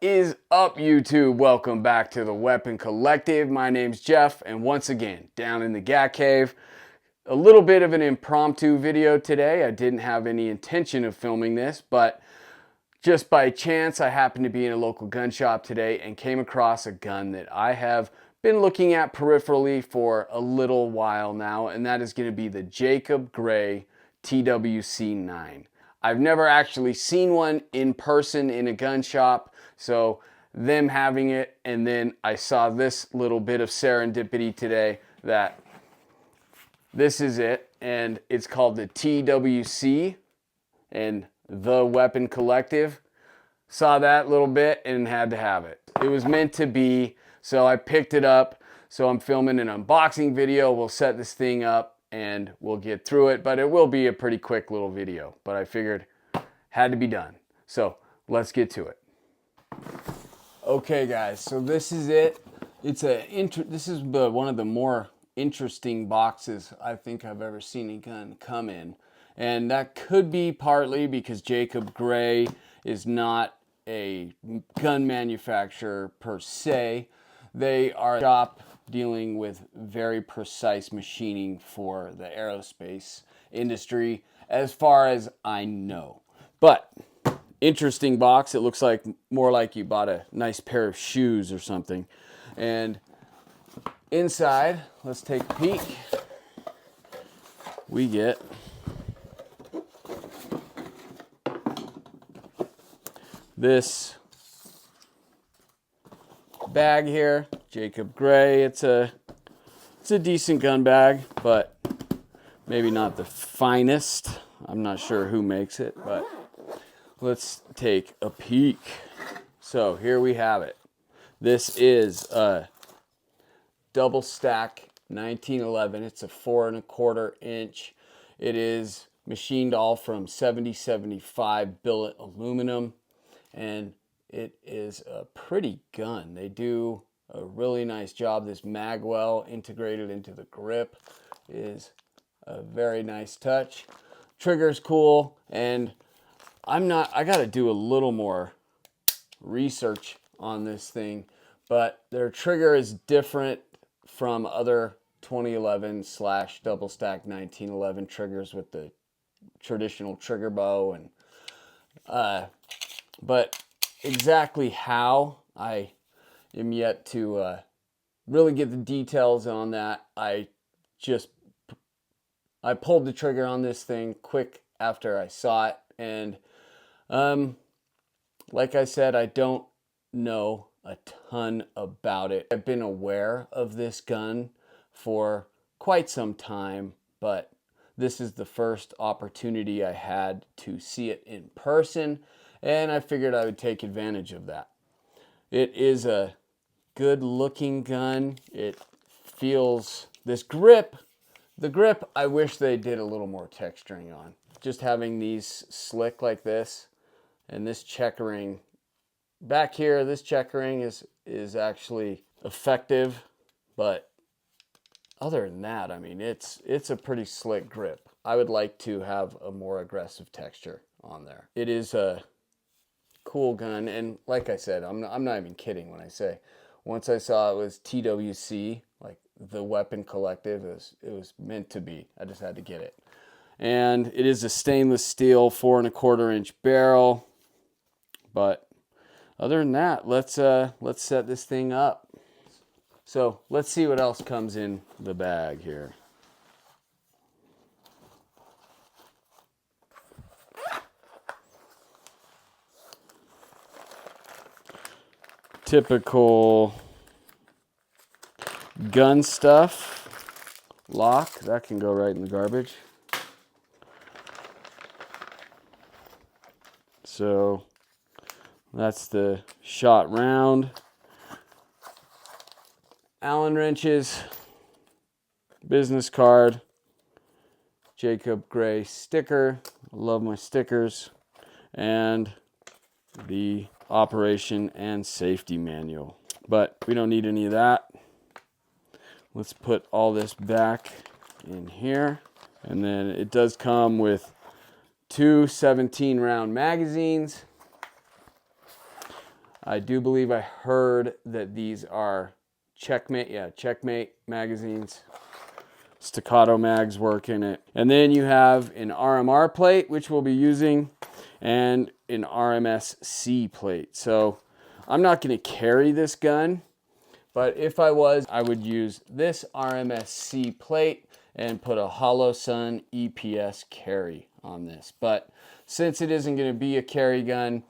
is up, YouTube? Welcome back to the Weapon Collective. My name's Jeff, and once again, down in the Gat Cave. A little bit of an impromptu video today. I didn't have any intention of filming this, but just by chance, I happened to be in a local gun shop today and came across a gun that I have been looking at peripherally for a little while now, and that is going to be the Jacob Grey TWC 9. I've never actually seen one in person in a gun shop, so them having it, and then I saw this little bit of serendipity today that this is it, and it's called the TWC and the Weapon Collective. Saw that little bit and had to have it. It was meant to be, so I picked it up. So I'm filming an unboxing video. We'll set this thing up and we'll get through it, but it will be a pretty quick little video. But I figured had to be done. So let's get to it. Okay, guys. So this is it. This is one of the more interesting boxes I think I've ever seen a gun come in, and that could be partly because Jacob Grey is not a gun manufacturer per se. They are a shop dealing with very precise machining for the aerospace industry, as far as I know. But interesting box. It looks like more like you bought a nice pair of shoes or something. And inside, let's take a peek. We get this bag here, Jacob Grey. It's a decent gun bag, but maybe not the finest. I'm not sure who makes it, but let's take a peek. So here we have it. This is a double stack 1911. It's a 4 1/4 inch. It is machined all from 7075 billet aluminum, and it is a pretty gun. They do a really nice job. This magwell integrated into the grip is a very nice touch. Trigger's cool, and I gotta do a little more research on this thing, but their trigger is different from other 2011 / double stack 1911 triggers with the traditional trigger bow, and but exactly how, I am yet to really get the details on that. I pulled the trigger on this thing quick after I saw it, and like I said, I don't know a ton about it. I've been aware of this gun for quite some time, but this is the first opportunity I had to see it in person, and I figured I would take advantage of that. It is a good looking gun. It feels, the grip, I wish they did a little more texturing on. Just having these slick like this, and this checkering back here, this checkering is actually effective, but other than that, I mean, it's a pretty slick grip. I would like to have a more aggressive texture on there. It is a cool gun, and like I said, I'm not even kidding when I say, once I saw it was TWC, like the Weapon Collective, it was meant to be. I just had to get it. And it is a stainless steel 4 1/4 inch barrel. But other than that, let's set this thing up. So let's see what else comes in the bag here. Typical gun stuff. Lock, that can go right in the garbage. So that's the shot round. Allen wrenches, business card, Jacob Grey sticker. I love my stickers. And the operation and safety manual. But we don't need any of that. Let's put all this back in here. And then it does come with 2 17-round magazines. I do believe I heard that these are Checkmate, yeah, Checkmate magazines. Staccato mags work in it. And then you have an RMR plate, which we'll be using, and an RMS-C plate. So I'm not going to carry this gun, but if I was, I would use this RMS-C plate and put a Holosun EPS carry on this. But since it isn't going to be a carry gun,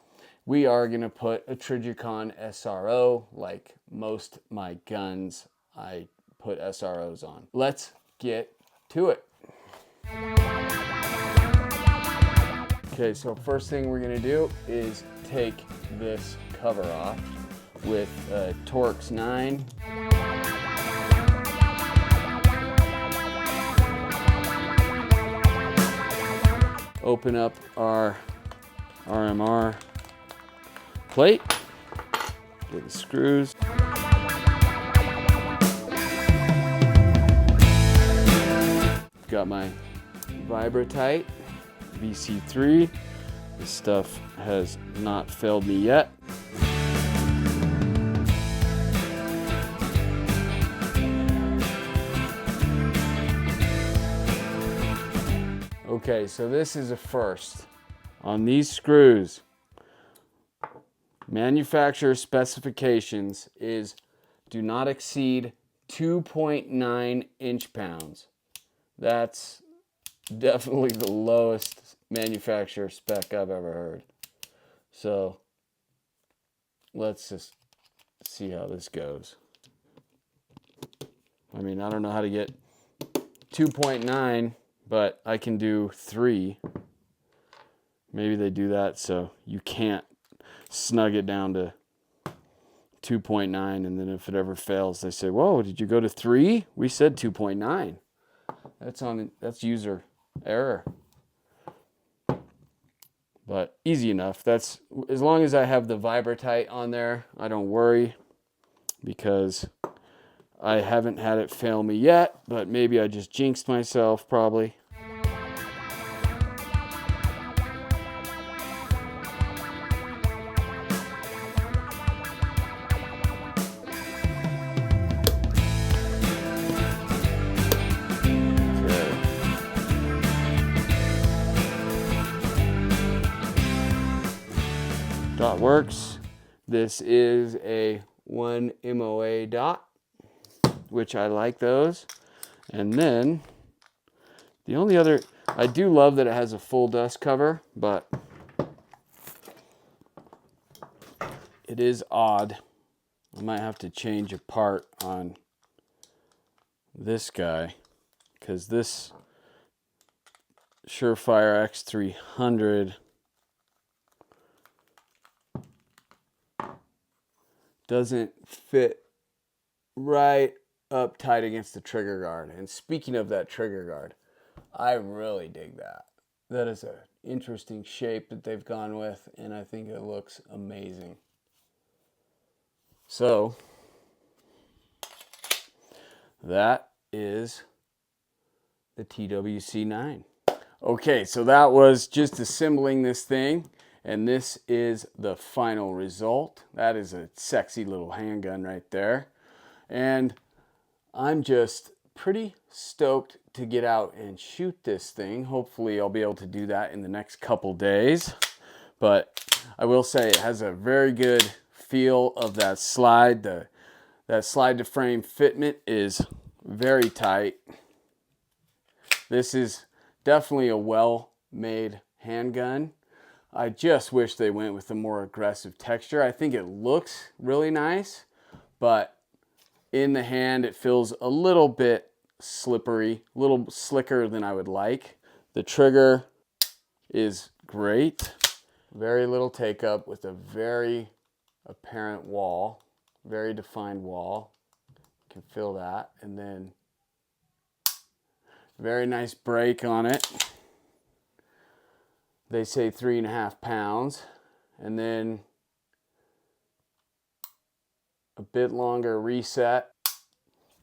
we are going to put a Trijicon SRO. Like most my guns, I put SROs on. Let's get to it. Okay, so first thing we're going to do is take this cover off with a Torx 9. Open up our RMR plate, get the screws. Got my Vibratite VC3. This stuff has not failed me yet. Okay, so this is a first. On these screws, manufacturer specifications is do not exceed 2.9 inch-pounds. That's definitely the lowest manufacturer spec I've ever heard. So let's just see how this goes. I mean, I don't know how to get 2.9, but I can do 3. Maybe they do that so you can't snug it down to 2.9, and then if it ever fails, they say, "Whoa, did you go to 3? We said 2.9." That's user error. But easy enough. That's as long as I have the Vibratite on there, I don't worry, because I haven't had it fail me yet, but maybe I just jinxed myself probably. Dot works. This is a 1 MOA dot, which I like those. And then the only other, I do love that it has a full dust cover, but it is odd. I might have to change a part on this guy, because this Surefire X300 doesn't fit right up tight against the trigger guard. And speaking of that trigger guard, I really dig that. That is an interesting shape that they've gone with, and I think it looks amazing. So that is the TWC 9. Okay, so that was just assembling this thing, and this is the final result. That is a sexy little handgun right there. And I'm just pretty stoked to get out and shoot this thing. Hopefully I'll be able to do that in the next couple days. But I will say it has a very good feel of that slide. That slide to frame fitment is very tight. This is definitely a well-made handgun. I just wish they went with a more aggressive texture. I think it looks really nice, but in the hand it feels a little bit slippery, a little slicker than I would like. The trigger is great. Very little take up with a very apparent wall, very defined wall. You can feel that. And then very nice break on it. They say 3.5 pounds. And then a bit longer reset.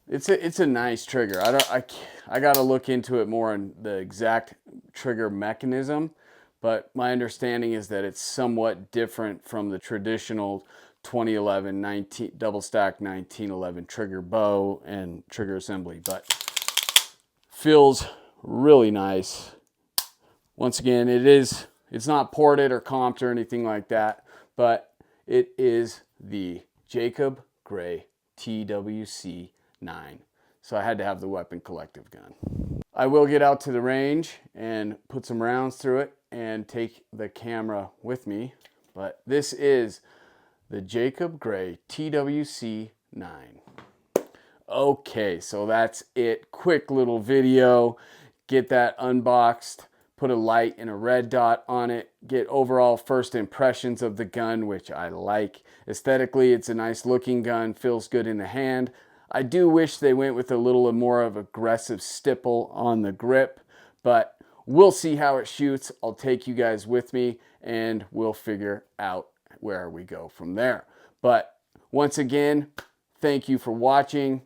It's a nice trigger. I got to look into it more on the exact trigger mechanism, but my understanding is that it's somewhat different from the traditional 2011 double stack 1911 trigger bow and trigger assembly, but feels really nice. Once again, it's not ported or comped or anything like that, but it is the Jacob Grey TWC 9. So I had to have the Weapon Collective gun. I will get out to the range and put some rounds through it and take the camera with me, but this is the Jacob Grey TWC 9. Okay, so that's it. Quick little video. Get that unboxed, put a light and a red dot on it, get overall first impressions of the gun, which I like. Aesthetically, it's a nice looking gun, feels good in the hand. I do wish they went with a little more of aggressive stipple on the grip, but we'll see how it shoots. I'll take you guys with me and we'll figure out where we go from there. But once again, thank you for watching.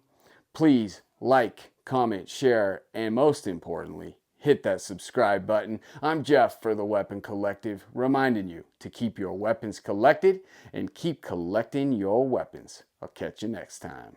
Please like, comment, share, and most importantly, hit that subscribe button. I'm Jeff for the Weapon Collective, reminding you to keep your weapons collected and keep collecting your weapons. I'll catch you next time.